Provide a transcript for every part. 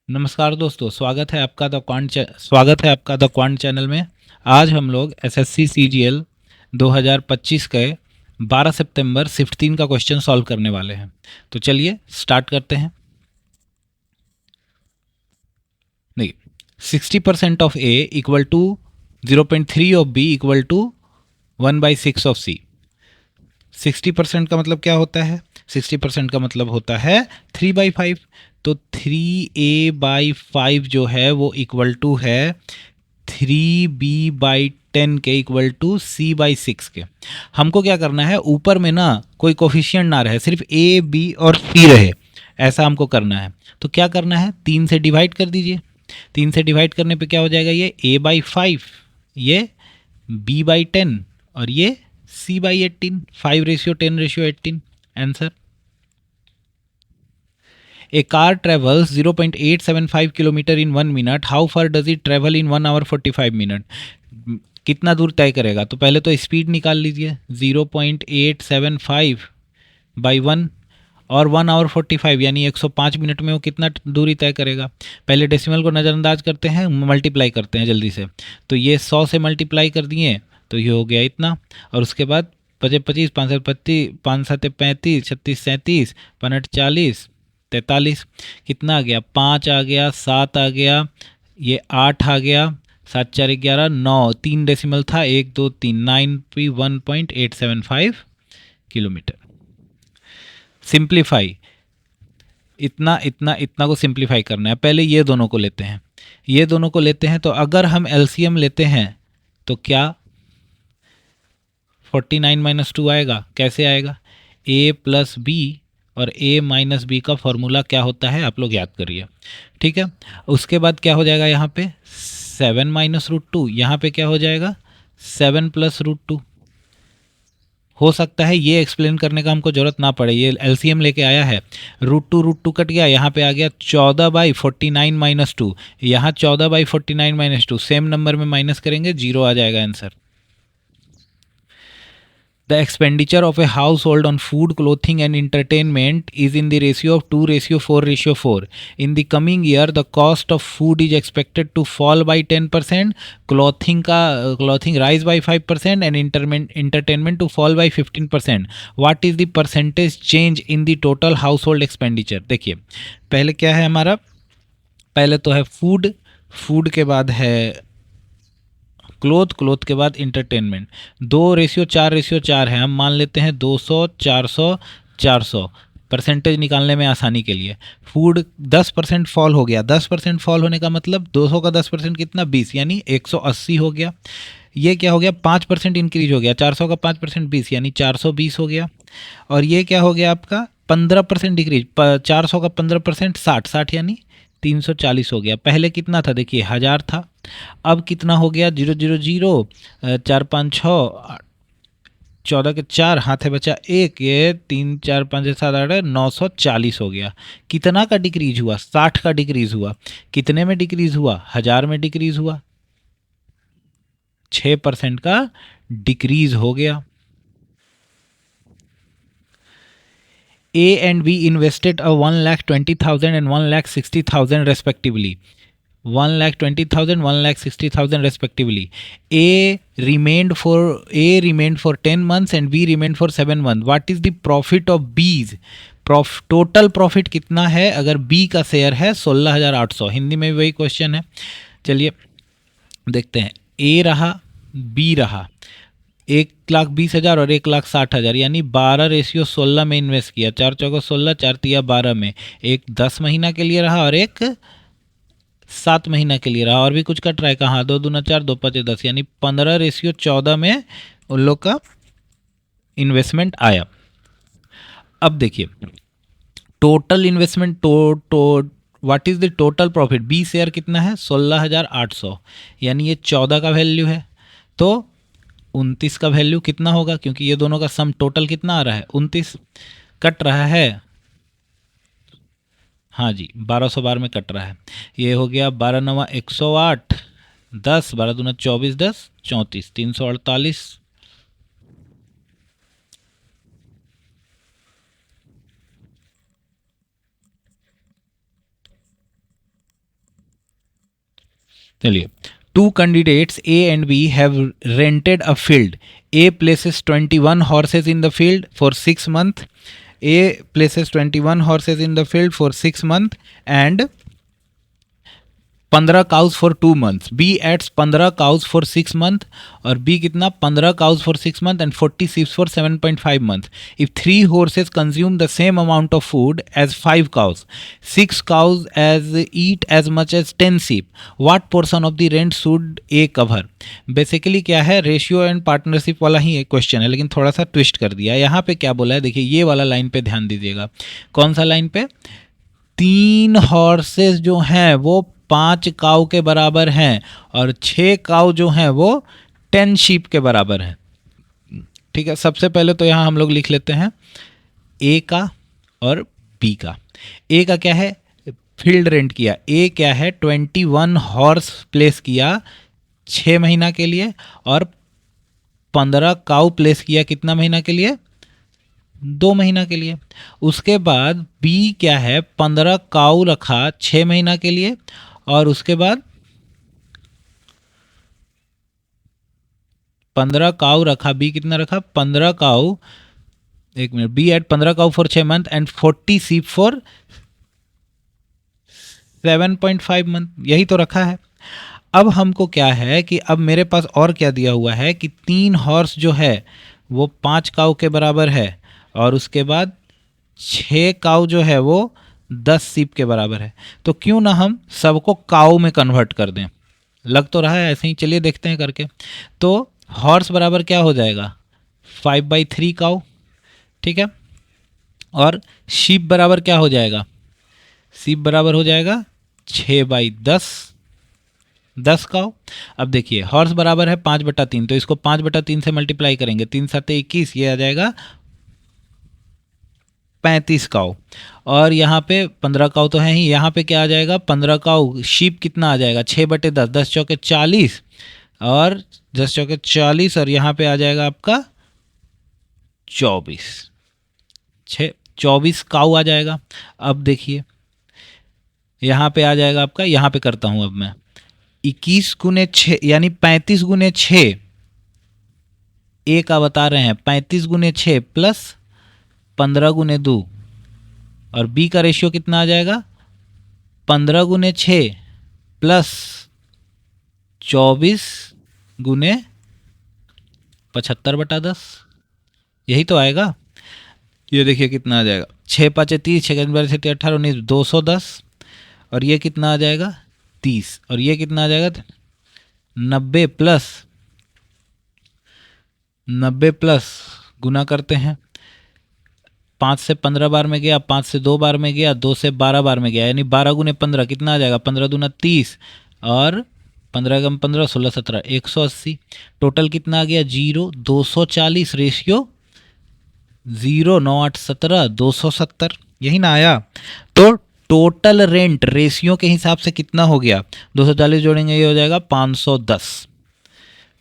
नमस्कार दोस्तों, स्वागत है आपका द क्वांट चैनल में। आज हम लोग एसएससी सीजीएल 2025 के 12 सितंबर शिफ्ट 3 का क्वेश्चन सॉल्व करने वाले हैं। तो चलिए स्टार्ट करते हैं। नहीं, 60% of A equal to 0.3 of B equal to 1/6 of C. 60% का मतलब क्या होता है? 60% का मतलब होता है 3/5। तो 3a/5 जो है वो इक्वल टू है 3b/10 के इक्वल टू c/6 के। हमको क्या करना है, ऊपर में ना कोई कोफिशिएंट ना रहे, सिर्फ a b और c रहे, ऐसा हमको करना है। तो क्या करना है, 3 से डिवाइड कर दीजिए। 3 से डिवाइड करने पे क्या हो जाएगा, ये a/5, ये b/10 और ये c/18। 5:10:18 answer. A car travels 0.875 kilometre in 1 minute. How far does it travel in 1 hour 45 minute? कितना दूर तय करेगा? तो पहले तो स्पीड निकाल लीजिए, 0.875 बाई 1 और 1 hour 45 यानी 105 मिनट में वो कितना दूरी तय करेगा। पहले डेसिमल को नज़रअंदाज करते हैं, मल्टीप्लाई करते हैं जल्दी से। तो ये 100 से मल्टीप्लाई कर दिए तो ये हो गया इतना। और उसके बाद 25 5 7 35 36 37 5 40 43, कितना आ गया? 5 आ गया, 7 आ गया, ये 8 आ गया, 7 4 11 9, 3 डेसिमल था, 1 2 3, 9p 1.875 किलोमीटर। सिंप्लीफाई, इतना इतना इतना को सिंप्लीफाई करना है। पहले ये दोनों को लेते हैं, ये दोनों को लेते हैं। तो अगर हम एलसीएम लेते हैं तो क्या 49 - 2 आएगा? कैसे आएगा? ए प्लस बी और ए माइनस बी का फॉर्मूला क्या होता है, आप लोग याद करिए। ठीक है, उसके बाद क्या हो जाएगा यहाँ पे 7 - √2। यहाँ पे क्या हो जाएगा 7 + √2। हो सकता है ये एक्सप्लेन करने का हमको जरूरत ना पड़े, ये एलसीएम लेके आया है। √2 कट गया, यहाँ पे आ गया 14/49 - 2। यहाँ 14/49 - 2 सेम नंबर में माइनस करेंगे, 0 आ जाएगा answer. The expenditure of a household on food, clothing, and entertainment is in the ratio of 2:4:4. In the coming year, the cost of food is expected to fall by 10%, clothing rise by 5%, and entertainment to fall by 15%. What is the percentage change in the total household expenditure? देखिए, पहले क्या है हमारा, पहले तो है food, food के बाद है क्लोथ के बाद इंटरटेनमेंट। 2:4:4 है, हम मान लेते हैं 200 400 400 परसेंटेज निकालने में आसानी के लिए। फूड 10% फॉल हो गया, 10% फॉल होने का मतलब 200 का 10% कितना, 20, यानी 180 हो गया। ये क्या हो गया, 5% इंक्रीज हो गया, 400 का 5% 20 यानी 420 हो गया। और ये क्या हो गया आपका 15% डिक्रीज, 400 का 15% 60, 60 यानी 340 हो गया। पहले कितना था देखिए, 1000 था, अब कितना हो गया, 000, 4 5 6 14 के 4 हाथ है बचा 1, ये 3 4 5 6 7 8 940 हो गया। कितना का डिक्रीज हुआ, 60 का डिक्रीज हुआ। कितने में डिक्रीज हुआ, 1000 में डिक्रीज हुआ, 6% का डिक्रीज हो गया। A and B invested a 1,20,000 and 1,60,000 respectively. 1,20,000, 1,60,000 respectively. A remained for 10 months and B remained for 7 months. What is the profit of B's? Total profit कितना है अगर B का शेयर है 16,800? हिंदी में भी वही क्वेश्चन है। चलिए देखते हैं, A रहा, B रहा, 1,20,000 और 1,60,000 यानी 12:16 में इन्वेस्ट किया। 4 चौको 16, 4 तिया 12 में। एक 10 महीना के लिए रहा और एक 7 महीना के लिए रहा, और भी कुछ कट रहा है कहाँ, 2 दूना 4, 2 5 10 यानी 15:14 में उन लोग का इन्वेस्टमेंट आया। अब देखिए total investment what is the total profit, B share कितना है 16,800 यानी ये 14 का वैल्यू है। तो 29 का वैल्यू कितना होगा, क्योंकि ये दोनों का सम टोटल कितना आ रहा है 29, कट रहा है, हाँ जी 1200 बार में कट रहा है। ये हो गया 12 9 108, 10 12 दूना 24, 10 34, 348। चलिए, two candidates A and B have rented a field. A places 21 horses in the field for 6 months. A places 21 horses in the field for 6 months and 15 cows for 2 months. B adds 15 cows for 6 months और B कितना 15 cows for 6 months and 40 sheep for 7.5 months. If 3 horses consume the same amount of food as 5 cows, 6 cows as eat as much as 10 sheep, what portion of the rent should A cover? Basically क्या है, ratio and partnership वाला ही एक question है, लेकिन थोड़ा सा twist कर दिया. यहाँ पे क्या बोला है, देखिए ये वाला लाइन पे ध्यान दीजिएगा. कौन सा लाइन पे? 3 हॉर्सेस जो हैं वो 5 काऊ के बराबर हैं और 6 काऊ जो हैं वो 10 शीप के बराबर हैं. ठीक है, सबसे पहले तो यहाँ हम लोग लिख लेते हैं ए का और बी का. ए का क्या है, फील्ड रेंट किया. ए क्या है, 21 हॉर्स प्लेस किया 6 महीना के लिए और 15 काऊ प्लेस किया कितना महीना के लिए, 2 महीना के लिए. उसके बाद बी क्या है, 15 काऊ रखा 6 महीना के लिए और उसके बाद 15 काऊ रखा. बी कितना रखा, 15 काऊ, एक minute, B ate 15 cow for 6 month and 40 sheep for 7.5 month. यही तो रखा है. अब हमको क्या है कि अब मेरे पास और क्या दिया हुआ है कि 3 हॉर्स जो है वो 5 काऊ के बराबर है और उसके बाद 6 काऊ जो है वो 10 सीप के बराबर है. तो क्यों ना हम सबको काऊ में कन्वर्ट कर दें. लग तो रहा है ऐसे ही, चलिए देखते हैं करके. तो हॉर्स बराबर क्या हो जाएगा, 5/3 काऊ. ठीक है, और शीप बराबर क्या हो जाएगा, शीप बराबर हो जाएगा 6/10, 10 काऊ. अब देखिए हॉर्स बराबर है 5/3, तो इसको 5/3 से मल्टीप्लाई करेंगे, 3 7 21, ये आ जाएगा 35 काऊ. और यहाँ पे 15 काऊ तो है ही, यहाँ पे क्या आ जाएगा 15 काऊ. शीप कितना आ जाएगा 6/10, 10 चौके 40 और 10 चौके 40 और यहाँ पे आ जाएगा आपका 24 काऊ आ जाएगा. अब देखिए यहाँ पे आ जाएगा आपका, यहाँ पे करता हूँ अब मैं, 21 गुने 6 यानी 35 गुने 6. ए का बता रहे हैं 35 गुने 6 प्लस 15 गुने 2 और बी का रेशियो कितना आ जाएगा 15 गुने 6 प्लस 24 गुने 75/10. यही तो आएगा. ये देखिए कितना आ जाएगा, 6 5 30, 6 18 19 210 और ये कितना आ जाएगा 30 और ये कितना आ जाएगा 90 प्लस गुना करते हैं. 5 से 15 बार में गया, 5 से 2 बार में गया, 2 से 12 बार में गया, यानी 12 गुने 15 कितना आ जाएगा 15 दूना 30 और 15 कम 15 16 17 180. टोटल कितना आ गया 0 240, रेशियो 0 9 8 17 270. यही ना आया. तो टोटल रेंट रेशियो के हिसाब से कितना हो गया, 240 जोड़ेंगे ये हो जाएगा 510.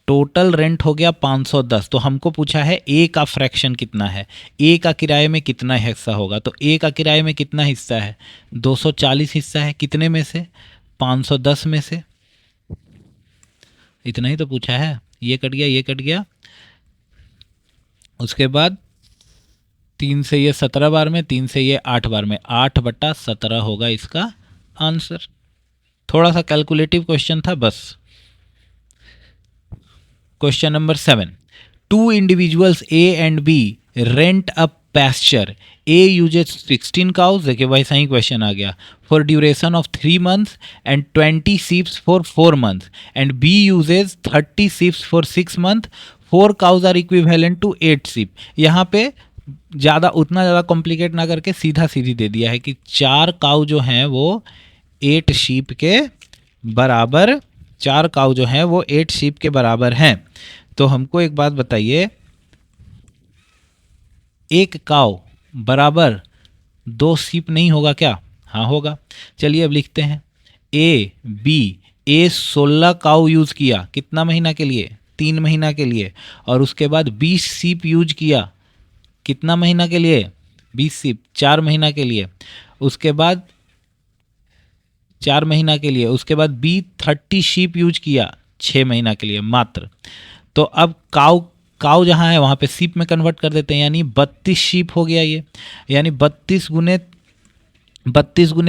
टोटल रेंट हो गया 510. तो हमको पूछा है ए का फ्रैक्शन कितना है, ए का किराए में कितना हिस्सा होगा. तो ए का किराए में कितना हिस्सा है, 240 हिस्सा है. कितने में से, 510 में से. इतना ही तो पूछा है. ये कट गया, ये कट गया. उसके बाद 3 से ये 17 बार में, 3 से ये 8 बार में, 8/17 होगा इसका आंसर. थोड़ा सा कैलकुलेटिव क्वेश्चन था बस. Question number 7. 2 individuals A and B rent a pasture. A uses 16 cows, देखिए वही सही क्वेश्चन आ गया, for duration of 3 months and 20 sheep for 4 months and B uses 30 sheep for 6 months. 4 cows are equivalent to 8 sheep. यहाँ पे उतना ज़्यादा complicate ना करके सीधा सीधी दे दिया है कि 4 काऊ जो हैं वो 8 शीप के बराबर, 4 काऊ जो हैं वो 8 शीप के बराबर हैं. तो हमको एक बात बताइए, एक काऊ बराबर 2 शीप नहीं होगा क्या? हाँ होगा. चलिए अब लिखते हैं. ए 16 काऊ यूज़ किया कितना महीना के लिए, 3 महीना के लिए. और उसके बाद 20 शीप यूज किया कितना महीना के लिए, 20 शीप 4 महीना के लिए. उसके बाद 4 महीना के लिए। उसके बाद बी 30 शीप यूज किया 6 महीना के लिए मात्र। तो अब काउ जहाँ है वहाँ पे शीप में कन्वर्ट कर देते हैं, यानी 32 शीप हो गया ये, यानी 32 गुने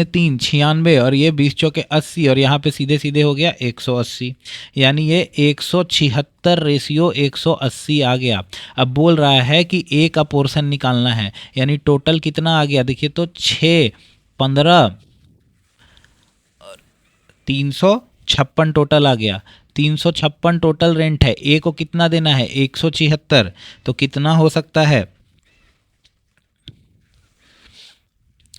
3 96, और ये 20 चौके 80, और यहाँ पे सीधे सीधे हो गया 180, यानी ये 176 रेशियो 180 आ गया। अब बोल रहा है कि ए का पोर्शन निकालना है, यानी टोटल कितना आ गया देखिए तो 6 15 356 टोटल आ गया। 356 टोटल रेंट है, ए को कितना देना है 176, तो कितना हो सकता है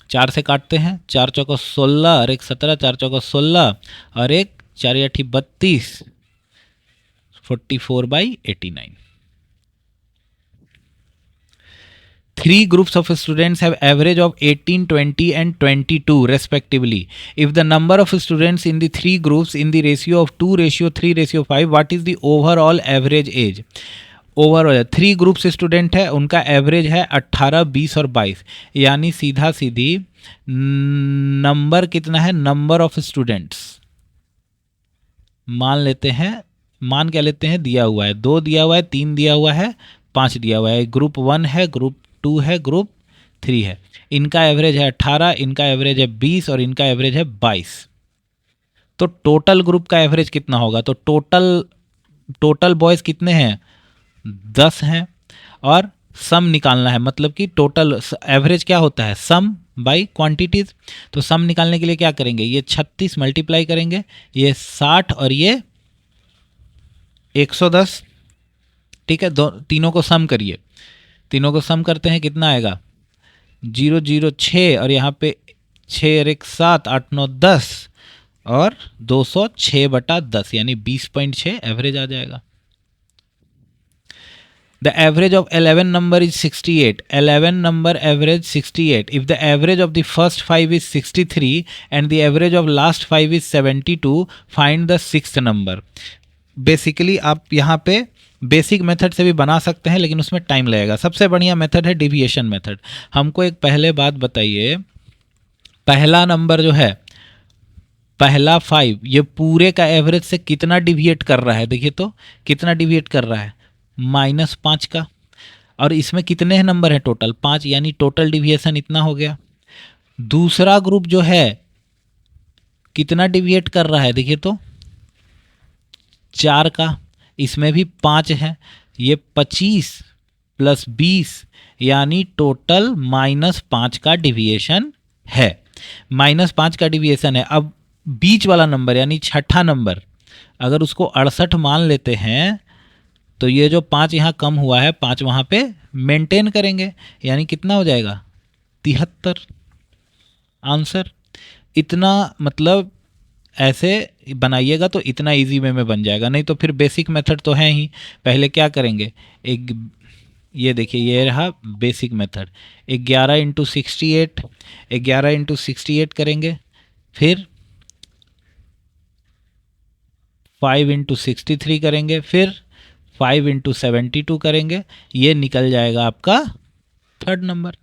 4 से काटते हैं, 4 चौको 16 और एक 17, 4 चौको 16 और एक 4 8 32, 44/89। 3 groups of students have average of 18, 20 and 22 respectively. If the number of students in the 3 groups in the ratio of 2:3:5, what is the overall average age? Overall 3 groups student है, उनका एवरेज है 18, 20 और 22, यानी सीधा सीधी नंबर कितना है, number of students मान लेते हैं, मान क्या लेते हैं, दिया हुआ है 2 दिया हुआ है, 3 दिया हुआ है, 5 दिया हुआ है, ग्रुप 1 है, ग्रुप 2 है, ग्रुप 3 है। इनका एवरेज है 18, इनका एवरेज है 20 और इनका एवरेज है 22। तो टोटल ग्रुप का एवरेज कितना होगा, तो टोटल बॉयज़ कितने हैं 10 हैं, और सम निकालना है, मतलब कि टोटल एवरेज क्या होता है सम बाई क्वांटिटीज। तो सम निकालने के लिए क्या करेंगे, ये 36 मल्टीप्लाई करेंगे, ये 60 और ये 110, ठीक है। तीनों को सम करिए, तीनों को सम करते हैं कितना आएगा 0 0 6, और यहाँ पे 6 और 1 7, 8 9 10 और 206/10, यानी 20.6 एवरेज आ जाएगा। The average of 11 number is 68. 11 number average 68. If the average of the first 5 is 63 and the average of last 5 is 72, find the sixth number. Basically आप यहाँ पे बेसिक मेथड से भी बना सकते हैं, लेकिन उसमें टाइम लगेगा। सबसे बढ़िया मेथड है डिविएशन मेथड। हमको एक पहले बात बताइए, पहला नंबर जो है पहला 5, ये पूरे का एवरेज से कितना डिविएट कर रहा है, देखिए तो कितना डिविएट कर रहा है -5 का, और इसमें कितने नंबर हैं टोटल 5, यानी टोटल डिविएशन इतना हो गया। दूसरा ग्रुप जो है कितना डिविएट कर रहा है, देखिए तो 4 का, इसमें भी 5 है, ये 25 + 20 यानी टोटल -5 का डिविएशन है, -5 का डिविएशन है। अब बीच वाला नंबर यानी छठा नंबर अगर उसको 68 मान लेते हैं तो ये जो 5 यहाँ कम हुआ है 5 वहाँ पे मेंटेन करेंगे, यानी कितना हो जाएगा 73 आंसर। इतना मतलब ऐसे बनाइएगा तो इतना इजी वे में बन जाएगा, नहीं तो फिर बेसिक मेथड तो है ही। पहले क्या करेंगे, एक ये देखिए ये रहा बेसिक मेथड, 11 × 68, 11 × 68 करेंगे, फिर 5 × 63 करेंगे, फिर 5 × 72 करेंगे, ये निकल जाएगा आपका थर्ड नंबर।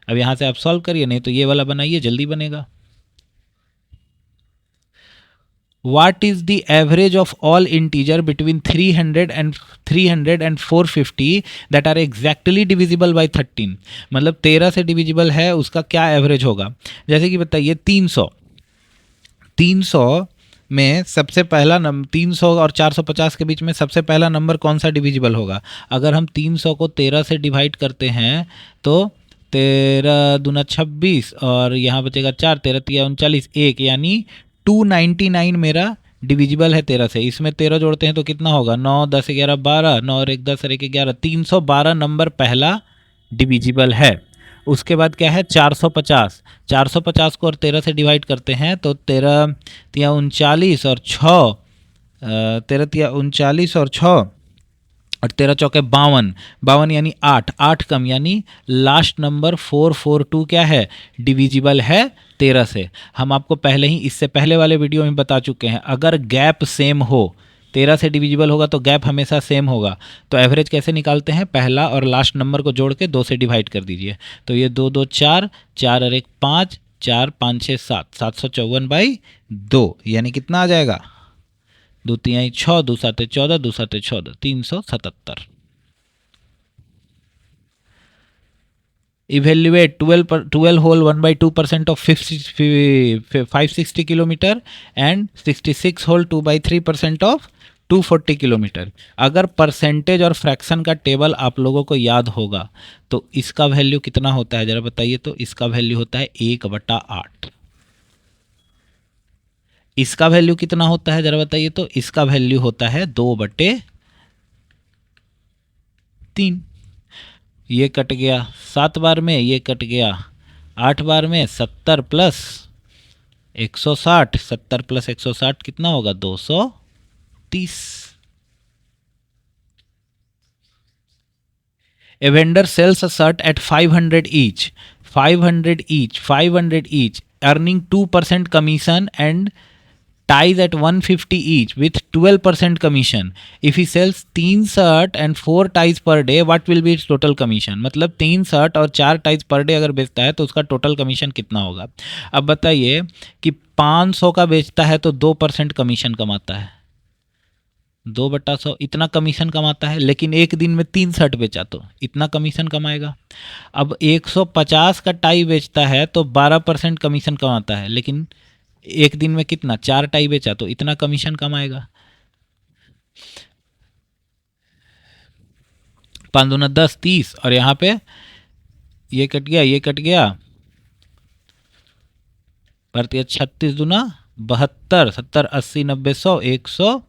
अब यहाँ से आप सॉल्व करिए, नहीं तो ये वाला बनाइए, जल्दी बनेगा। What is the average of all integer between 300 and 450 that are exactly divisible by 13? मतलब 13 से डिविजिबल है, उसका क्या एवरेज होगा। जैसे कि बताइए 300 में सबसे पहला नंबर 300 और 450 के बीच में सबसे पहला नंबर कौन सा डिविजिबल होगा। अगर हम 300 को 13 से डिवाइड करते हैं तो 13 दूना 26 और यहाँ बचेगा 4, 13 × 39 1, यानी 299 मेरा डिविजिबल है 13 से। इसमें 13 जोड़ते हैं तो कितना होगा 9 10 11 12, 9 और 1 10 और 1 11, 312 नंबर पहला डिविजिबल है। उसके बाद क्या है 450, 450 को और 13 से डिवाइड करते हैं तो 13 × 39 और 6, 13 × 39 और 6 और 13 चौके 52, 52 यानी 8, 8 कम, यानी लास्ट नंबर 442 क्या है डिविजिबल है 13 से। हम आपको पहले ही इससे पहले वाले वीडियो में बता चुके हैं, अगर गैप सेम हो 13 से डिविजिबल होगा तो गैप हमेशा सेम होगा। तो एवरेज कैसे निकालते हैं, पहला और लास्ट नंबर को जोड़ के 2 से डिवाइड कर दीजिए, तो ये 2 2 4, 4 और 1 5, 4 5 6 7 754/2 यानी कितना आ जाएगा, 2 तिहाई 6, 2 साते 14, 2 साते 14, 377। Evaluate 12 whole 1/2% of 560 kilometre and 66 whole 2/3% of 240 kilometre. अगर परसेंटेज और फ्रैक्शन का टेबल आप लोगों को याद होगा तो इसका वैल्यू कितना होता है जरा बताइए। तो इसका वैल्यू होता है 1/8। इसका वैल्यू कितना होता है जरा बताइए। तो इसका वैल्यू होता है 2/3। ये कट गया 7 बार में, ये कट गया 8 बार में। 70 प्लस 160, 70 प्लस 160 कितना होगा, 230। A vendor sells a shirt at 500 each, 500 each, 500 each, earning 2% commission and ties at 150 each with 12% commission. If he sells 3 shirt and 4 ties per day, what will be its total commission? मतलब 3 shirt और 4 ties per day अगर बेचता है तो उसका total commission कितना होगा। अब बताइए कि 500 का बेचता है तो 2% कमीशन कमाता है, 2/100 इतना कमीशन कमाता है। लेकिन एक दिन में 3 शर्ट बेचा तो इतना कमीशन कमाएगा। अब 150 का टाई बेचता है तो 12% कमीशन कमाता है, लेकिन एक दिन में कितना, 4 टाई बेचा तो इतना कमीशन कमाएगा। 5 दूना 10 30 और यहाँ पे ये कट गया, ये कट गया, भारतीय 36 दूना 72, 70 80 90 100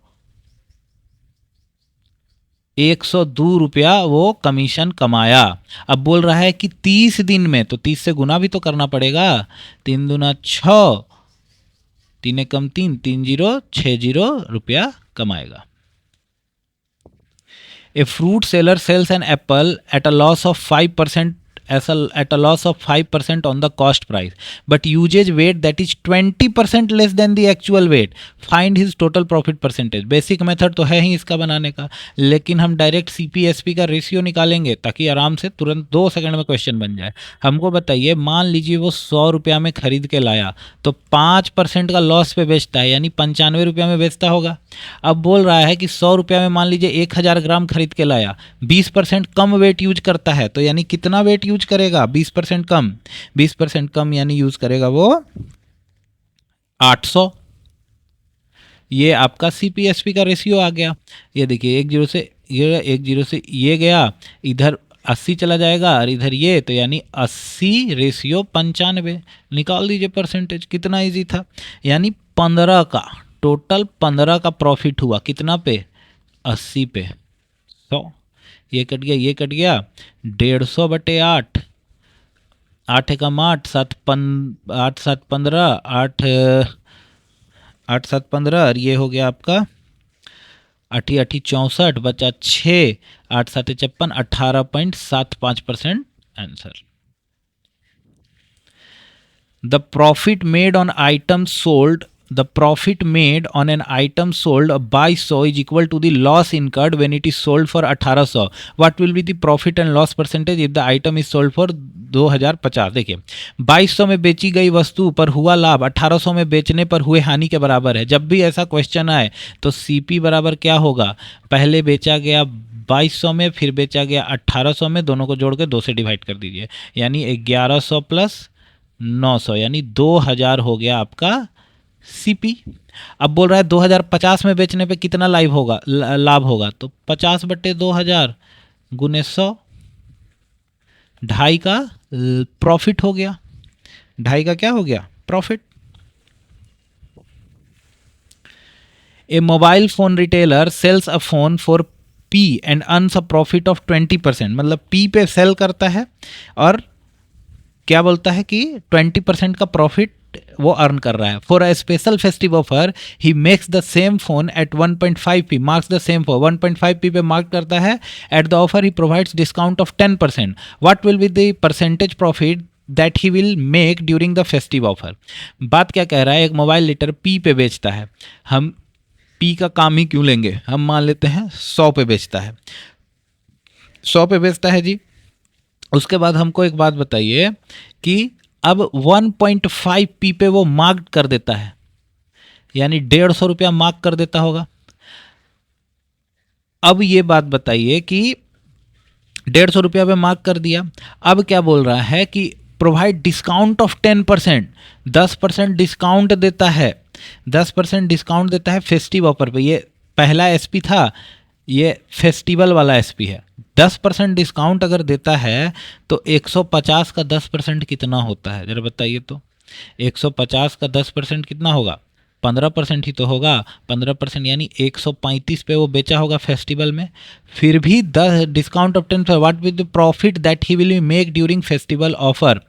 102 रुपया वो कमीशन कमाया। अब बोल रहा है कि 30 दिन में, तो 30 से गुना भी तो करना पड़ेगा। 3 दूना 6, 3 एकम 3, 3060 रुपया कमाएगा। A fruit seller sells an apple at a loss of 5% at a loss of 5% on the cost price, but uses weight that is 20% less than the actual weight. Find his total profit percentage. Basic method तो है ही इसका बनाने का, लेकिन हम direct CPSP का ratio निकालेंगे ताकि आराम से तुरंत 2 सेकंड में क्वेश्चन बन जाए। हमको बताइए, मान लीजिए वो 100 रुपया में खरीद के लाया तो 5% का लॉस पे बेचता है, यानी 95 रुपया में बेचता होगा। अब बोल रहा है कि 100 रुपया में मान लीजिए 1000 ग्राम खरीद के लाया, 20% कम वेट यूज करता है, तो यानी कितना वेट यूज करेगा, 20% कम, 20% कम यानी यूज करेगा वो 800। ये आपका CPSP का रेशियो आ गया। ये देखिए 1 0 से ये गया, इधर 80 चला जाएगा और इधर ये, तो यानी 80 रेशियो 95। निकाल दीजिए परसेंटेज, कितना इजी था। यानी 15 का टोटल 15 का प्रॉफिट हुआ, कितना पे, 80 पे 100। ये कट गया, ये कट गया, 150/8, 8 एकम 8, 7 7 15, 8 7 15 और ये हो गया आपका 8 8 64, बचा 6, 8 7 56, 18.75% answer. The profit made on items sold, the profit made on an item sold by 100 is equal to the loss incurred when it is sold for 1800. What will be the profit and loss percentage if the item is sold for 2050? देखिए 2200 में बेची गई वस्तु पर हुआ लाभ 1800 में बेचने पर हुए हानि के बराबर है। जब भी ऐसा क्वेश्चन आए तो CP बराबर क्या होगा, पहले बेचा गया 2200 में, फिर बेचा गया 1800 में, दोनों को जोड़ के 2 से डिवाइड कर दीजिए, यानी 1100 प्लस 900 यानी 2000 हो गया आपका CP। अब बोल रहा है 2050 में बेचने पे कितना लाभ होगा, तो 50/2000 गुने 100, 2.5 का प्रॉफिट हो गया, 2.5 का क्या हो गया, profit. A mobile phone retailer sells a phone for P and earns a profit of 20%, मतलब P पे सेल करता है और क्या बोलता है कि 20% का प्रॉफिट वो अर्न कर रहा है। For a special festive offer he makes the same phone at 1.5p, marks the same for 1.5p पे मार्क करता है। At the offer he provides discount of 10%। What will be the percentage profit that he will make during the festive offer. बात क्या कह रहा है, एक mobile litre P पे बेचता है, हम P का काम ही क्यों लेंगे, हम मान लेते हैं 100 पे बेचता है, 100 पे बेचता है जी। उसके बाद हमको एक बात बताइए कि अब 1.5 पी पे वो मार्क कर देता है, यानी 150 रुपया मार्क कर देता होगा। अब ये बात बताइए कि 150 रुपया पे मार्क कर दिया, अब क्या बोल रहा है कि प्रोवाइड डिस्काउंट ऑफ 10%, 10% डिस्काउंट देता है, 10% डिस्काउंट देता है फेस्टिव ऑफर पे। ये पहला एसपी था, ये फेस्टिवल वाला एसपी है। 10% डिस्काउंट अगर देता है तो 150 का 10% कितना होता है, जरा बताइए तो। 150 का 10% कितना होगा, 15% ही तो होगा। 15% यानी 135 पे वो बेचा होगा फेस्टिवल में। फिर भी 10 discount of 10, what will the profit that he will make during festival offer.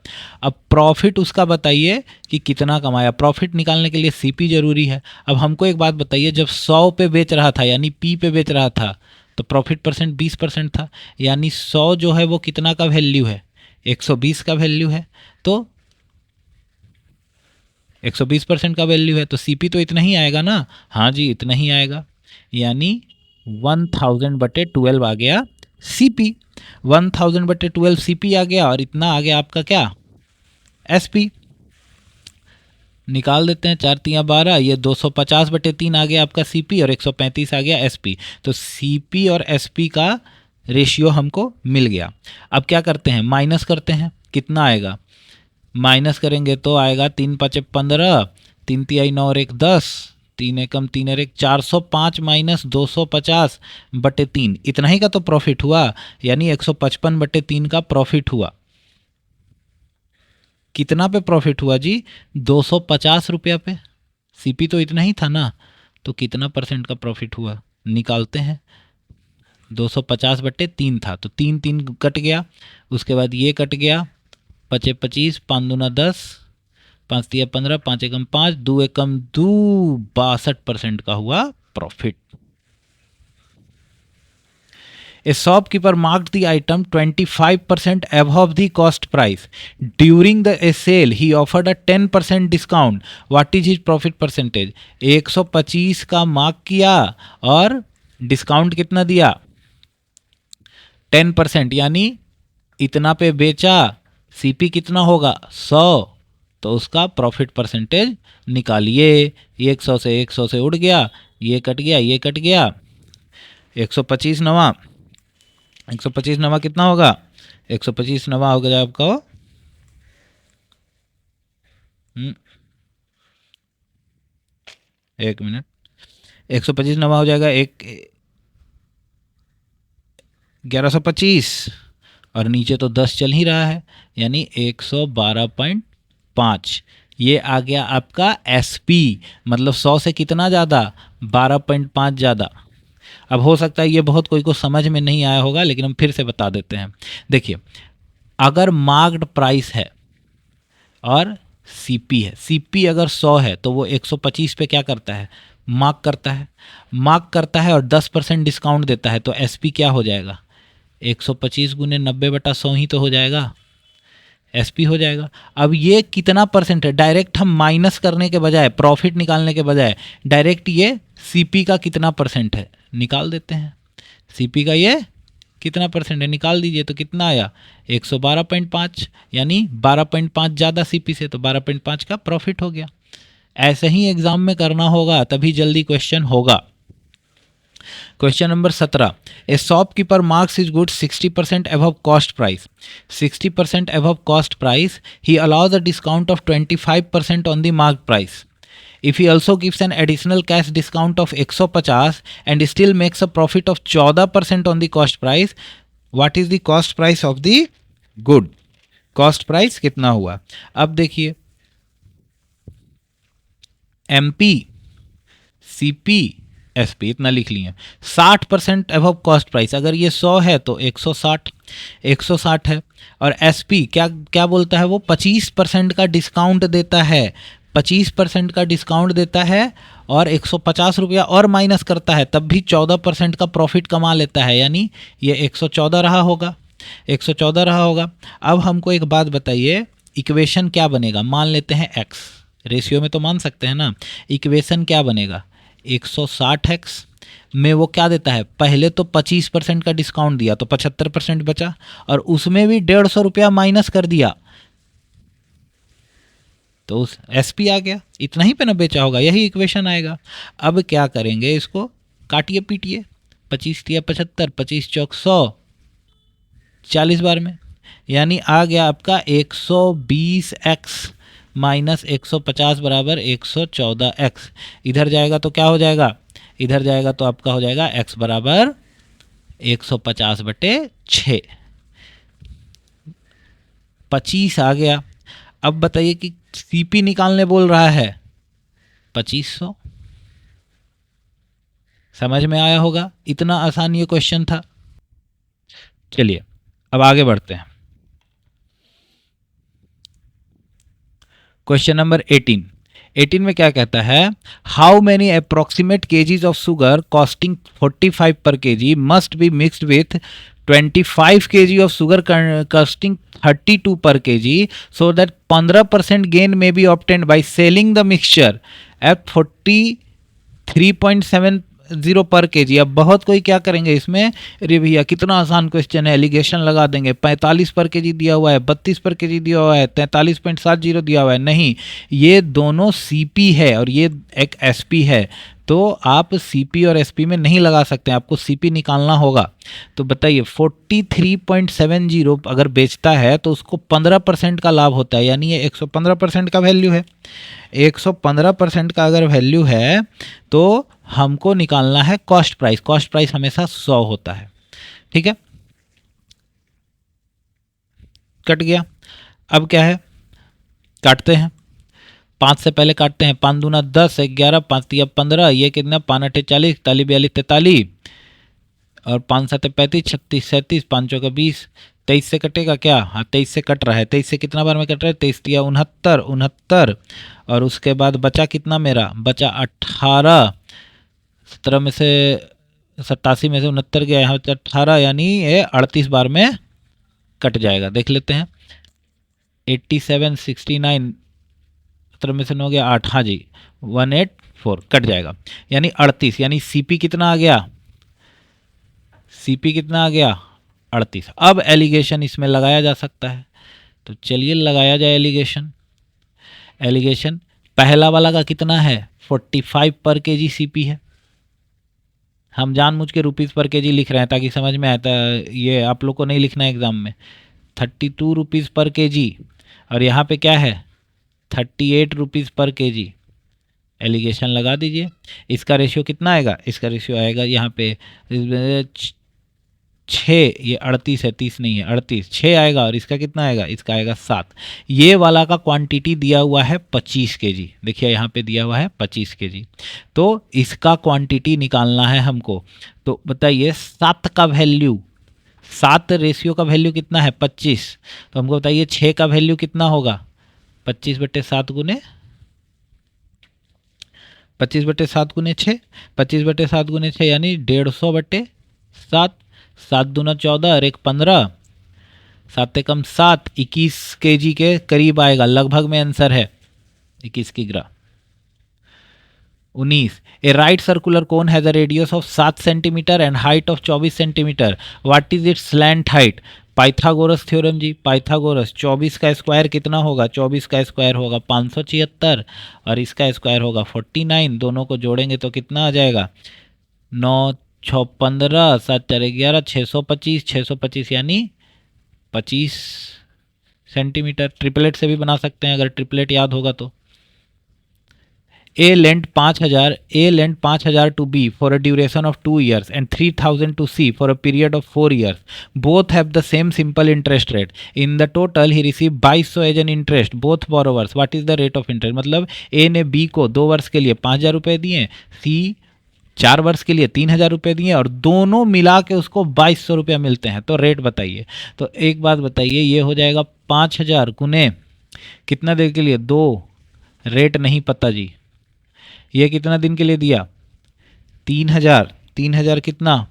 अब प्रॉफिट उसका बताइए कि कितना कमाया। प्रॉफिट निकालने के लिए सीपी जरूरी है। अब हमको एक बात बताइए, जब 100 पे बेच रहा था यानी पी पे बेच रहा था तो प्रॉफिट परसेंट 20% था, यानी 100 जो है वो कितना का वैल्यू है, 120 का वैल्यू है। तो 120% का वैल्यू है तो सीपी तो इतना ही आएगा ना। हाँ जी, इतना ही आएगा, यानी 1000/12 आ गया सीपी। 1000/12 सीपी आ गया और इतना आ गया आपका क्या, एसपी। निकाल देते हैं, 4 तिया 12, ये 250/3 आ गया आपका सीपी और 135 आ गया एसपी। तो सीपी और एसपी का रेशियो हमको मिल गया। अब क्या करते हैं, माइनस करते हैं, कितना आएगा, माइनस करेंगे तो आएगा 3 5 15, 3 तिहाई 9 और 1 10, 3 एकम 3 और 1 405 माइनस 250/3, इतना ही का तो प्रॉफिट हुआ, यानी 155/3 का प्रॉफिट हुआ। कितना पे प्रॉफिट हुआ जी, 250 रुपया पे। सीपी तो इतना ही था ना, तो कितना परसेंट का प्रॉफिट हुआ निकालते हैं। 250/3 था तो 3 3 कट गया, उसके बाद ये कट गया, 5 25, 5 दूना 10, 5 तिया 15, 5 एकम 5, 2 एकम 2, 62% का हुआ profit. A shopkeeper marked the item 25% above the cost price. During the sale, he offered a 10% discount. What is his profit percentage? 125 का मार्क किया और डिस्काउंट कितना दिया, 10%, यानी इतना पे बेचा, सीपी कितना होगा 100, तो उसका प्रॉफिट परसेंटेज निकालिए। 100 से उड़ गया, ये कट गया, ये कट गया, 125 नवा, 125 नवा कितना होगा, 125 नवा हो गया आपका, एक मिनट, 125 नवा हो जाएगा 1125 और नीचे तो 10 चल ही रहा है, यानी 112.5। ये आ गया आपका एसपी, मतलब 100 से कितना ज़्यादा, 12.5 ज़्यादा। अब हो सकता है ये बहुत कोई को समझ में नहीं आया होगा, लेकिन हम फिर से बता देते हैं। देखिए, अगर मार्क्ड प्राइस है और सीपी है, सीपी अगर 100 है तो वो 125 पे क्या करता है, मार्क करता है, मार्क करता है और 10% डिस्काउंट देता है, तो एसपी क्या हो जाएगा, 125 गुने 90/100 ही तो हो जाएगा, एसपी हो जाएगा। अब ये कितना परसेंट है, डायरेक्ट हम माइनस करने के बजाय, प्रॉफिट निकालने के बजाय डायरेक्ट ये सीपी का कितना परसेंट है निकाल देते हैं। सीपी का ये कितना परसेंट है निकाल दीजिए, तो कितना आया 112.5, यानी 12.5 ज़्यादा सीपी से, तो 12.5 का प्रॉफिट हो गया। ऐसे ही एग्जाम में करना होगा, तभी जल्दी क्वेश्चन होगा। Question number 17, A shopkeeper marks his goods 60% above cost price. 60% above cost price, he allows a discount of 25% on the mark price. If he also gives an additional cash discount of 150 and still makes a profit of 14% on the cost price, what is the cost price of the good? cost price कितना हुआ? अब देखिए, MP, CP, SP इतना लिख लिए। 60% above cost price, अगर ये 100 है तो 160 है। और SP क्या क्या बोलता है, वो 25% का डिस्काउंट देता है, 25% का डिस्काउंट देता है और 150 रुपया और माइनस करता है, तब भी 14% का प्रॉफिट कमा लेता है, यानी ये 114 रहा होगा, 114 रहा होगा। अब हमको एक बात बताइए, इक्वेशन क्या बनेगा, मान लेते हैं x, रेशियो में तो मान सकते हैं ना, इक्वेशन क्या बनेगा, 160x में वो क्या देता है, पहले तो 25% का डिस्काउंट दिया तो 75% बचा, और उसमें भी 150 रुपया माइनस कर दिया, तो उस SP आ गया, इतना ही पे ना बेचा होगा, यही इक्वेशन आएगा। अब क्या करेंगे, इसको काटिए पीटिए, 25 तिया 75, 25 चौक 100, 40 बार में, यानी आ गया आपका 120x माइनस 150 बराबर 114x। इधर जाएगा तो क्या हो जाएगा, इधर जाएगा तो आपका हो जाएगा x बराबर 150/6, 25 आ गया। अब बताइए कि CP निकालने बोल रहा है 2500। समझ में आया होगा, इतना आसान ये क्वेश्चन था। चलिए अब आगे बढ़ते हैं। क्वेश्चन नंबर 18 में क्या कहता है, how many approximate KGs of sugar costing 45 पर KG must be mixed with 25 kg of sugar costing 32 per kg so that 15% gain may be obtained by selling the mixture at 43.70 पर kg। अब बहुत कोई क्या करेंगे इसमें, अरे भैया कितना आसान क्वेश्चन है, एलिगेशन लगा देंगे, 45 पर केजी दिया हुआ है, 32 पर केजी दिया हुआ है, 43.70 दिया हुआ है। नहीं, ये दोनों CP है और ये एक SP है, तो आप CP और SP में नहीं लगा सकते, आपको CP निकालना होगा। तो बताइए 43.70 अगर बेचता है तो उसको 15% का लाभ होता है, यानी ये 115% का वैल्यू है। 115% का अगर वैल्यू है तो हमको निकालना है कॉस्ट प्राइस। कॉस्ट प्राइस हमेशा 100 होता है, ठीक है। कट गया। अब क्या है, काटते हैं, 5 से पहले काटते हैं, 5 दूना 10, 11, 5 तिया 15, ये कितना, 5 8 40, 41 42 43 और 5 7 35, 36 37, 5 चौका 20, 23 से कटेगा क्या, हाँ 23 से कट रहा है। 23 से कितना बार में कट रहा है, 23 तिया 69 69, और उसके बाद बचा कितना, मेरा बचा 18, 17 में से 87 में से 69 गया, यहाँ 18, यानी ये 38 बार में कट जाएगा। देख लेते हैं, 87 69, 17 में से 9 गया 8, हाँ जी 184 कट जाएगा, यानी 38, यानी CP कितना आ गया, CP कितना आ गया 38। अब एलिगेशन इसमें लगाया जा सकता है, तो चलिए लगाया जाए एलिगेशन। एलिगेशन पहला वाला का कितना है, 45 पर केजी CP है। हम जानबूझ के रुपीस पर केजी लिख रहे हैं ताकि समझ में आता, ये आप लोग को नहीं लिखना है एग्जाम में। 32 रुपीज़ पर केजी और यहाँ पे क्या है 38 रुपीज़ पर केजी। एलिगेशन लगा दीजिए। इसका रेशियो कितना आएगा, इसका रेशियो आएगा यहाँ पे 6, ये 38 है, 30 नहीं है 38, 6 आएगा, और इसका कितना आएगा, इसका आएगा 7। ये वाला का क्वांटिटी दिया हुआ है 25 kg, देखिए यहाँ पे दिया हुआ है 25 kg, तो इसका क्वांटिटी निकालना है हमको। तो बताइए 7 का वैल्यू, 7 रेशियो का वैल्यू कितना है 25, तो हमको बताइए 6 का वैल्यू कितना होगा, 25/7 गुने 25/7 गुने 6, 25/7 गुने 6 यानी 150/7, 7 दूना 14 और 1 15, 7 कम 7, 21 kg के करीब आएगा, लगभग में आंसर है 21 किग्रा। 19, A right circular cone has a radius of 7 centimetre and height of 24 centimetre, what is its slant height. Pythagoras theorem जी, पाइथागोरस 24 का स्क्वायर कितना होगा, 24 का स्क्वायर होगा 576 और इसका स्क्वायर होगा 49, दोनों को जोड़ेंगे तो कितना आ जाएगा 9 6 15 7 4 11 625, 625 यानी 25 सेंटीमीटर। ट्रिपलेट से भी बना सकते हैं अगर ट्रिपलेट याद होगा तो। A lent 5000 to B for a duration of 2 years and 3000 to C for a period of 4 years. Both have the same simple interest rate. In the total he received 2200 as an interest. Both borrowers. What is the rate of interest? मतलब A ने B को 2 वर्ष के लिए 5000 रुपये दिए, C 4 वर्ष के लिए 3000 रुपये दिए और दोनों मिला के उसको 2200 रुपया मिलते हैं। तो रेट बताइए। तो एक बात बताइए, ये हो जाएगा 5000 गुने कितना देर के लिए 2, रेट नहीं पता जी। ये कितना दिन के लिए दिया 3000, 3000 कितना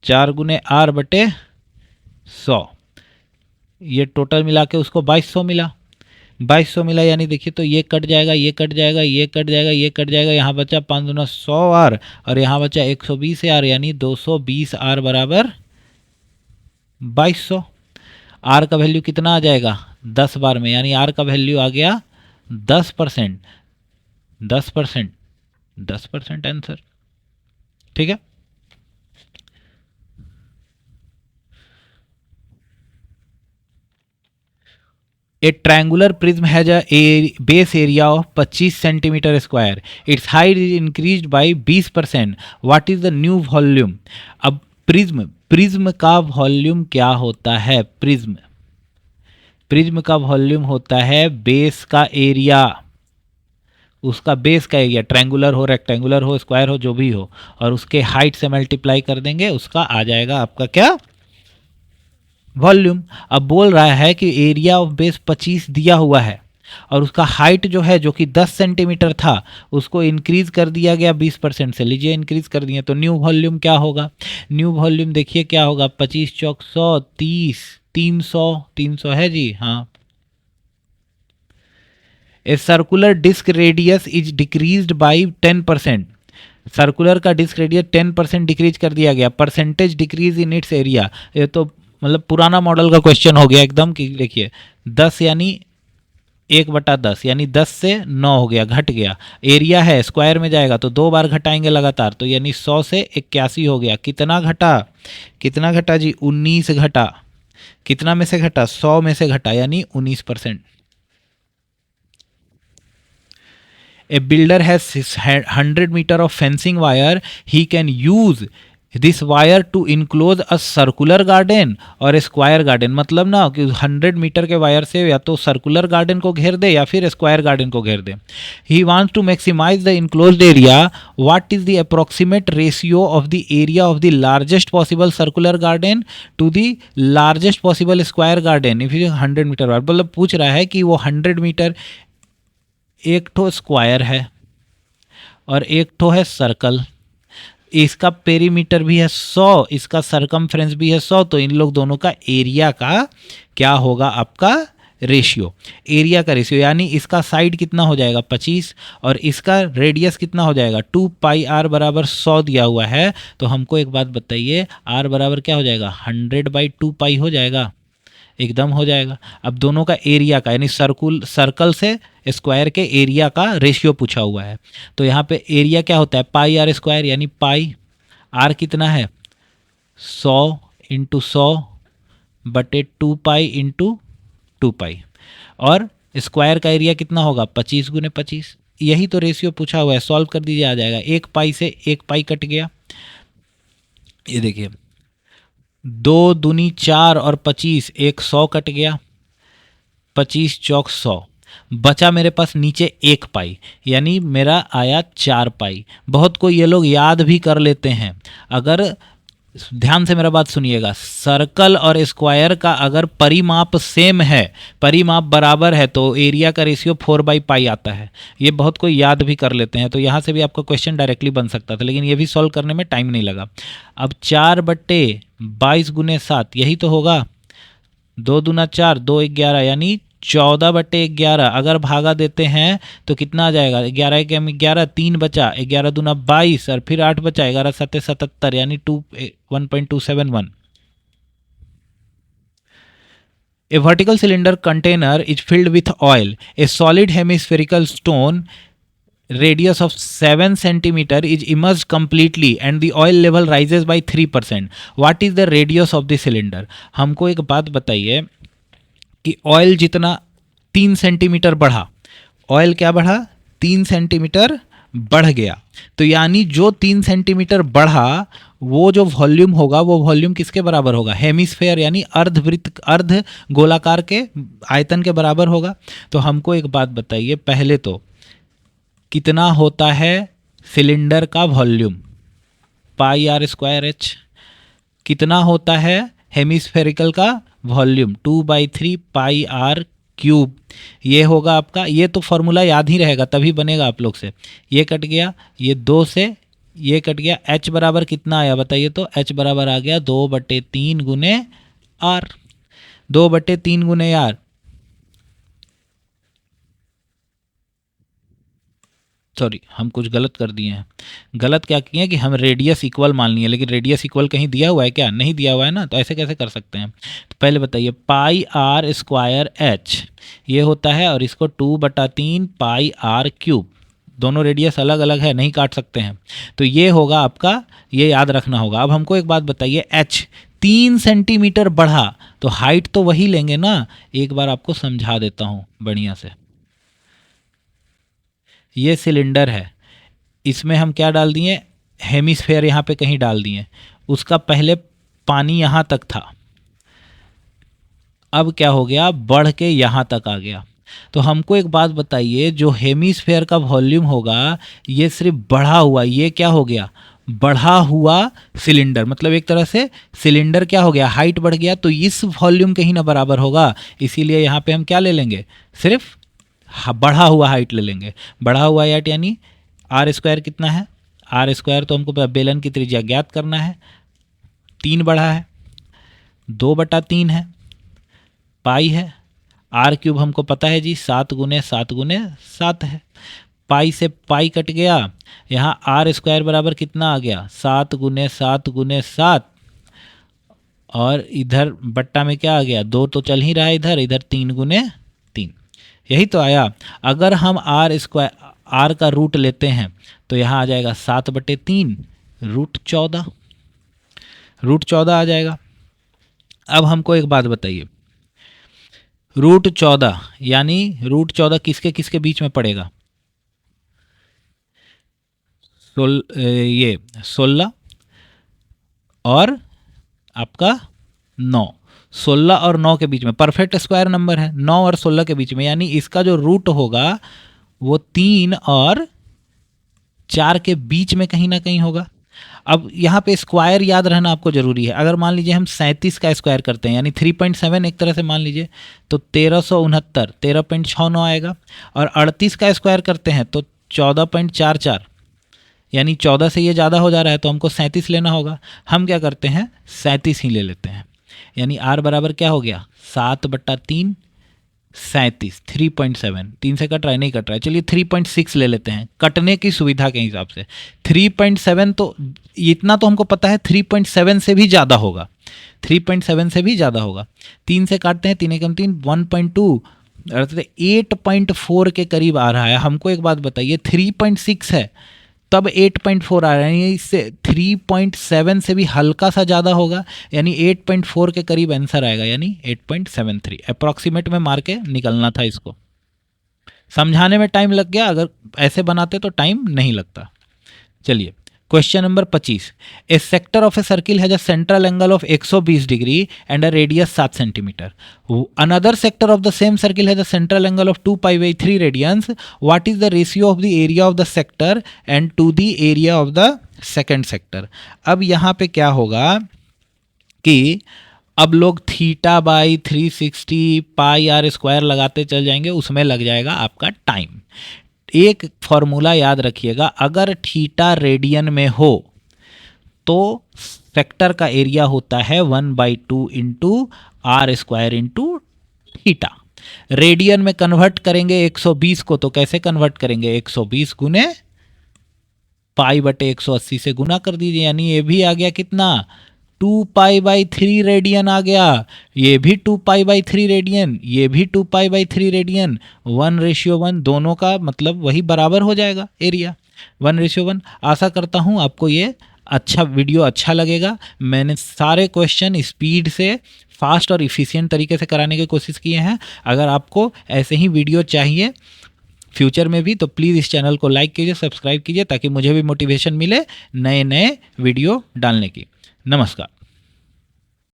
4 गुने R/100, ये टोटल मिला के उसको 2200 मिला। 2200 मिला यानी देखिए तो ये कट जाएगा, ये कट जाएगा, ये कट जाएगा, ये कट जाएगा, यहाँ बचा 5 दूना 100 R और यहाँ बचा 120 R यानी 220 R बराबर 2200। आर का वैल्यू कितना आ जाएगा 10 बार में, यानी आर का वैल्यू आ गया 10%। 10%, 10% आंसर। ठीक है। A triangular prism has a base area of 25 centimeter square. Its height is increased by 20%. What is the new volume? अब प्रिज्म का वॉल्यूम क्या होता है? प्रिज्म का वॉल्यूम होता है बेस का एरिया, उसका बेस का एरिया, ट्रायंगुलर हो, रेक्टेंगुलर हो, स्क्वायर हो, जो भी हो, और उसके हाइट से मल्टीप्लाई कर देंगे, उसका आ जाएगा आपका क्या? वॉल्यूम। अब बोल रहा है कि एरिया ऑफ बेस 25 दिया हुआ है और उसका हाइट जो है, जो कि 10 सेंटीमीटर था, उसको इंक्रीज कर दिया गया 20% से। लीजिए इंक्रीज कर दिए, तो न्यू वॉल्यूम क्या होगा? न्यू वॉल्यूम देखिए क्या होगा, 25 चौक 100, 30, 300, 300 है जी, हाँ। A circular disc radius is decreased by 10%। Circular का डिस्क रेडियस 10% डिक्रीज कर दिया गया। Percentage decrease in its area, ये तो मतलब पुराना मॉडल का क्वेश्चन हो गया एकदम कि देखिए 10 यानी 1/10, यानी 10 से 9 हो गया, घट गया। एरिया है, स्क्वायर में जाएगा तो 2 बार घटाएंगे लगातार, तो यानी 100 से 81 हो गया। कितना घटा? कितना घटा जी? 19 घटा। कितना में से घटा? 100 में से घटा, यानी 19%। A builder has 100 meter of fencing wire. He can use this wire to enclose a circular garden और स्क्वायर गार्डन। मतलब ना कि 100 मीटर के वायर से या तो सर्कुलर गार्डन को घेर दे या फिर स्क्वायर गार्डन को घेर दे। He wants to maximize the enclosed area. What is the approximate ratio of the area of the largest possible circular garden to the largest possible square garden? If it is 100 metre wire, मतलब पूछ रहा है कि वो 100 metre, एक ठो square है और एक ठो है सर्कल, इसका पेरीमीटर भी है 100, इसका सरकमफ्रेंस भी है 100, तो इन लोग दोनों का एरिया का क्या होगा? आपका रेशियो, एरिया का रेशियो, यानी इसका साइड कितना हो जाएगा 25 और इसका रेडियस कितना हो जाएगा 2 पाई आर बराबर 100 दिया हुआ है। तो हमको एक बात बताइए, आर बराबर क्या हो जाएगा? 100/2 पाई हो जाएगा, एकदम हो जाएगा। अब दोनों का एरिया का, यानी सर्कल से स्क्वायर के एरिया का रेशियो पूछा हुआ है, तो यहाँ पे एरिया क्या होता है? पाई आर स्क्वायर, यानी पाई आर कितना है? 100 इंटू 100/2 पाई इंटू 2 पाई, और स्क्वायर का एरिया कितना होगा? 25 गुने 25। यही तो रेशियो पूछा हुआ है, सॉल्व कर दीजिए, आ जाएगा। 1 पाई से 1 पाई कट गया, ये देखिए 2 दूनी 4 और 25, एक 100 कट गया, 25 चौक 100, बचा मेरे पास नीचे 1 पाई, यानी मेरा आया 4 पाई। बहुत को ये लोग याद भी कर लेते हैं। अगर ध्यान से मेरा बात सुनिएगा, सर्कल और स्क्वायर का अगर परिमाप सेम है, परिमाप बराबर है, तो एरिया का रेशियो 4/पाई आता है। ये बहुत कोई याद भी कर लेते हैं, तो यहाँ से भी आपका क्वेश्चन डायरेक्टली बन सकता था, लेकिन ये भी सॉल्व करने में टाइम नहीं लगा। अब 4/22 गुने 7, यही तो होगा। 2 दूना 4, 2 11, यानी 14/11। अगर भागा देते हैं तो कितना आ जाएगा? 11 के 11, 3 बचा, 11 दूना 22 और फिर 8 बचा, 11 7 77, यानी 1.271। A vertical cylinder container is filled with oil. A solid hemispherical stone radius of 7 centimeter is immersed completely and the oil level rises by 3%. What is the radius of the cylinder? हमको एक बात बताइए कि oil जितना 3 centimetre बढ़ा, oil क्या बढ़ा? 3 centimetre बढ़ गया, तो यानी जो 3 सेंटीमीटर बढ़ा वो जो वॉल्यूम होगा, वो वॉल्यूम किसके बराबर होगा? हेमिस्फेयर, यानी अर्धवृत्त, अर्ध गोलाकार के आयतन के बराबर होगा। तो हमको एक बात बताइए, पहले तो कितना होता है सिलेंडर का volume? Pi r square h. कितना होता है हेमिस्फेरिकल का वॉल्यूम? 2/3 pi are cube. ये होगा आपका, ये तो फॉर्मूला याद ही रहेगा, तभी बनेगा आप लोग से। ये कट गया, ये 2 से ये कट गया, h बराबर कितना आया बताइए? तो h बराबर आ गया 2/3 गुने आर, 2/3 गुने आर। सॉरी, हम कुछ गलत कर दिए हैं। गलत क्या किए हैं कि हम रेडियस इक्वल मान लिए, लेकिन रेडियस इक्वल कहीं दिया हुआ है क्या? नहीं दिया हुआ है ना, तो ऐसे कैसे कर सकते हैं? तो पहले बताइए, पाई आर स्क्वायर एच ये होता है, और इसको 2/3 पाई आर क्यूब, दोनों रेडियस अलग अलग है, नहीं काट सकते हैं, तो ये होगा आपका, ये याद रखना होगा। अब हमको एक बात बताइए, एच 3 सेंटीमीटर बढ़ा तो हाइट तो वही लेंगे ना। एक बार आपको समझा देता हूँ बढ़िया से। ये सिलेंडर है, इसमें हम क्या डाल दिए, हेमिस्फेयर यहाँ पे कहीं डाल दिए, उसका पहले पानी यहाँ तक था, अब क्या हो गया, बढ़ के यहाँ तक आ गया। तो हमको एक बात बताइए, जो हेमिस्फेयर का वॉल्यूम होगा ये सिर्फ बढ़ा हुआ, ये क्या हो गया, बढ़ा हुआ सिलेंडर, मतलब एक तरह से सिलेंडर क्या हो गया, हाइट बढ़ गया, तो इस वॉल्यूम के ही ना बराबर होगा। इसीलिए यहाँ पे हम क्या ले लेंगे, सिर्फ बढ़ा हुआ हाइट ले लेंगे। बढ़ा हुआ हाइट यानी आर स्क्वायर कितना है, आर स्क्वायर तो हमको बेलन की त्रिज्या ज्ञात करना है, 3 बढ़ा है, 2/3 है, पाई है, आर क्यूब हमको पता है जी 7 गुने 7 गुने 7 है, पाई से पाई कट गया, यहाँ आर स्क्वायर बराबर कितना आ गया, 7 गुने 7 गुने 7, और इधर बट्टा में क्या आ गया, 2 तो चल ही रहा है इधर, इधर 3 गुने 3, यही तो आया। अगर हम आर स्क्वायर, आर का रूट लेते हैं तो यहाँ आ जाएगा 7/3 √14, √14 आ जाएगा। अब हमको एक बात बताइए, √14 यानी √14 किसके किसके बीच में पड़ेगा, ये 16 और आपका 9, 16 और 9 के बीच में, परफेक्ट स्क्वायर नंबर है, 9 और 16 के बीच में, यानी इसका जो रूट होगा वो 3 और 4 के बीच में कहीं ना कहीं होगा। अब यहाँ पे स्क्वायर याद रहना आपको जरूरी है। अगर मान लीजिए हम 37 का स्क्वायर करते हैं, यानी 3.7 एक तरह से मान लीजिए, तो 1369 13.69 आएगा, और 38 का स्क्वायर करते हैं तो 14.44, यानी 14 से ये ज़्यादा हो जा रहा है, तो हमको 37 लेना होगा। हम क्या करते हैं, 37 ही ले लेते हैं, यानी आर बराबर क्या हो गया, 7/3 37, 3.7, 3 से कट रहा है, नहीं कट रहा है, चलिए 3.6 ले लेते हैं, कटने की सुविधा के हिसाब से। 3.7 तो इतना तो हमको पता है, 3.7 से भी ज़्यादा होगा, 3.7 से भी ज़्यादा होगा। 3 से काटते हैं, 3 एकम 3, 1.2, अर्थात 8.4 के करीब आ रहा है। हमको एक बात बताइए, 3.6 है तब 8.4 आ रहा है, यानी इससे 3.7 से भी हल्का सा ज़्यादा होगा, यानी 8.4 के करीब आंसर आएगा, यानी 8.73 अप्रॉक्सीमेट में मार के निकलना था इसको। समझाने में टाइम लग गया, अगर ऐसे बनाते तो टाइम नहीं लगता। चलिए question number 25, A sector of a circle has a central angle of 120 degree and a radius 7 centimetre. Another sector of the same circle has a central angle of 2π/3 radians. What is the ratio of the area of the sector and to the area of the second sector. अब यहाँ पे क्या होगा कि अब लोग θ/360 πr² लगाते चल जाएंगे, उसमें लग जाएगा आपका टाइम। एक फॉर्मूला याद रखिएगा, अगर थीटा रेडियन में हो तो सेक्टर का एरिया होता है 1/2 into r² into theta. Radian में कन्वर्ट करेंगे 120 को, तो कैसे कन्वर्ट करेंगे, 120 गुने π/180 से गुना कर दीजिए, यानी ये भी आ गया कितना, 2π/3 रेडियन आ गया, ये भी 2π/3 रेडियन, ये भी 2π/3 रेडियन, 1:1, दोनों का मतलब वही बराबर हो जाएगा एरिया, 1:1। आशा करता हूँ आपको ये अच्छा वीडियो अच्छा लगेगा। मैंने सारे क्वेश्चन स्पीड से, फास्ट और इफ़िशियंट तरीके से कराने की कोशिश किए हैं। अगर आपको ऐसे ही वीडियो चाहिए फ्यूचर में भी, तो प्लीज़ इस चैनल को लाइक कीजिए, सब्सक्राइब कीजिए, ताकि मुझे भी मोटिवेशन मिले नए नए वीडियो डालने की। नमस्कार।